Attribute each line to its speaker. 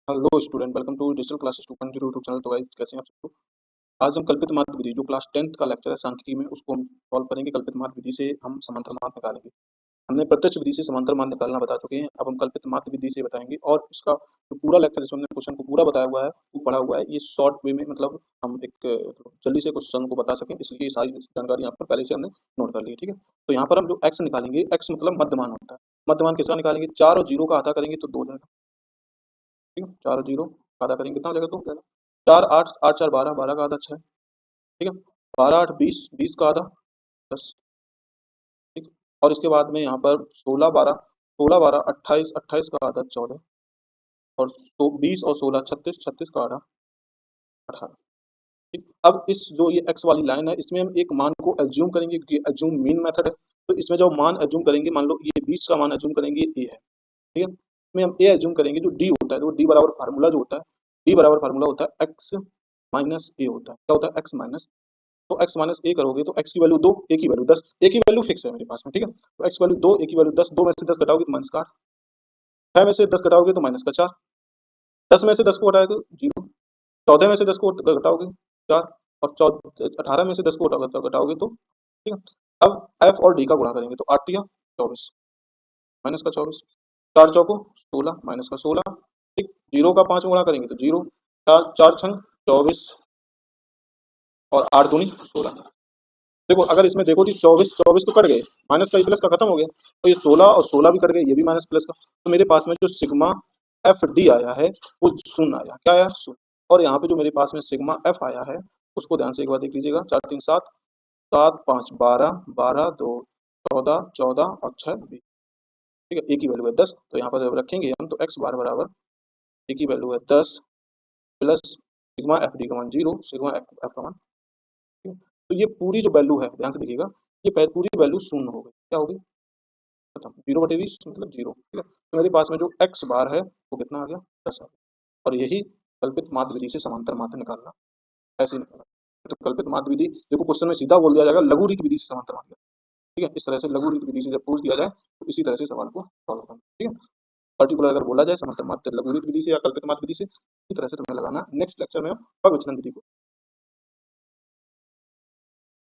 Speaker 1: Hello student, welcome to digital classes 2.0 YouTube channel. तो guys, कैसे हैं आप सब लोग। आज हम कल्पित माध्य विधि जो क्लास 10th का लेक्चर है सांख्यिकी में, उसको हम सॉल्व करेंगे। कल्पित माध्य विधि से हम समांतर माध्य निकालेंगे। हमने प्रत्यक्ष विधि से समांतर माध्य निकालना बता चुके हैं, अब हम कल्पित माध्य विधि से बताएंगे। और इसका जो पूरा लेक्चर जिसमें हमने क्वेश्चन को पूरा बताया हुआ है, वो पढ़ा हुआ है, ये शॉर्ट वे में, मतलब हम एक जल्दी से क्वेश्चन को बता सकें, इसलिए ये सारी जानकारी यहाँ पर पहले से हमने नोट कर ली है। ठीक है, तो यहाँ पर हम जो एक्स निकालेंगे, एक्स मतलब मध्यमान होता है। मध्यमान किसका निकालेंगे, 4 और 0 का आधा करेंगे तो 2 जाएगा। ठीक है, 4 और 0 आधा करेंगे कितना हो जाएगा, 2 हो जाएगा। 4 8 8 4 12, 12 का आधा 6। ठीक है, 12 8 20, 20 का आधा 10। ठीक, और इसके बाद में यहाँ पर 16 12, 16 12 28, 28 का आधा 14, और 20 और 16 36, 36 का आधा 18। ठीक, अब इस जो ये एक्स वाली लाइन है, इसमें हम एक मान को एज्यूम करेंगे, क्योंकि एज्यूम मीन मेथड है। तो इसमें जो मान एज्यूम करेंगे, मान लो ये 20 का मान एज्यूम करेंगे, ये है। ठीक है, इसमें हम ए एज्यूम करेंगे, जो डी होता है, जो डी बराबर फार्मूला जो होता है, डी बराबर फार्मूला होता है एक्स माइनस ए होता है। क्या होता है, एक्स माइनस। तो x माइनस ए करोगे तो x की वैल्यू 2, a की वैल्यू 10। a की वैल्यू फिक्स है मेरे पास में। ठीक है, तो x वैल्यू 2, a की वैल्यू 10। 2 में से 10 घटाओगे तो माइनस का 8, 6 में से 10 घटाओगे तो माइनस का 4, 10 में से 10 को घटाओगे तो 0, 14 में से 10 को घटाओगे 4, और 18 में से 10 को घटाओगे तो, ठीक है। अब f और d का गुणा करेंगे तो 8 या 24, माइनस का 24, 4 चौको 16, माइनस का 16। ठीक, 0 का 5 गुणा करेंगे तो 0, 4 4 छंग 24, और 8 दूनी 16। देखो, अगर इसमें देखो कि 24 24 तो कट गए, माइनस का प्लस का खत्म हो गया, तो ये 16 और 16 भी कट गए, ये भी माइनस प्लस का। तो मेरे पास में जो सिग्मा एफ डी आया है वो शून्य आया। क्या आया, शून्य। और यहाँ पे जो मेरे पास में सिग्मा एफ आया है, उसको ध्यान से एक बार देख लीजिएगा। 4 3 7, 7 5 12, 12 2 14, 14 और 6 20। ठीक है, ए की वैल्यू है 10, तो यहाँ पर जब रखेंगे हम तो एक्स बार बराबर ए की वैल्यू है 10 प्लस सिग्मा एफ डी का मान 0, सिग्मा एफ का मान। ठीक है? तो ये पूरी जो वैल्यू है, ध्यान से देखिएगा, ये पूरी वैल्यू शून्य हो गई। क्या हो गई, खत्म। 0/20 मतलब 0। ठीक है, तो मेरे पास में जो एक्स बार है वो कितना आ गया, 10 आ गया। और यही कल्पित माध्य विधि से समांतर माध्य निकालना, ऐसे ही निकालना। तो कल्पित माध्य विधि, देखो क्वेश्चन में सीधा बोल दिया जाएगा लघु रीत विधि से समांतर माध्य। ठीक है, इस तरह से लघु रीत विधि से जब पूछ दिया जाए तो इसी तरह से सवाल को सॉल्व करना। ठीक है, पर्टिकुलर अगर बोला जाए समांतर माध्य लघु रीत विधि से या कल्पित माध्य विधि से, इसी तरह से तुम्हें लगाना। नेक्स्ट लेक्चर में हम पग विचलन विधि को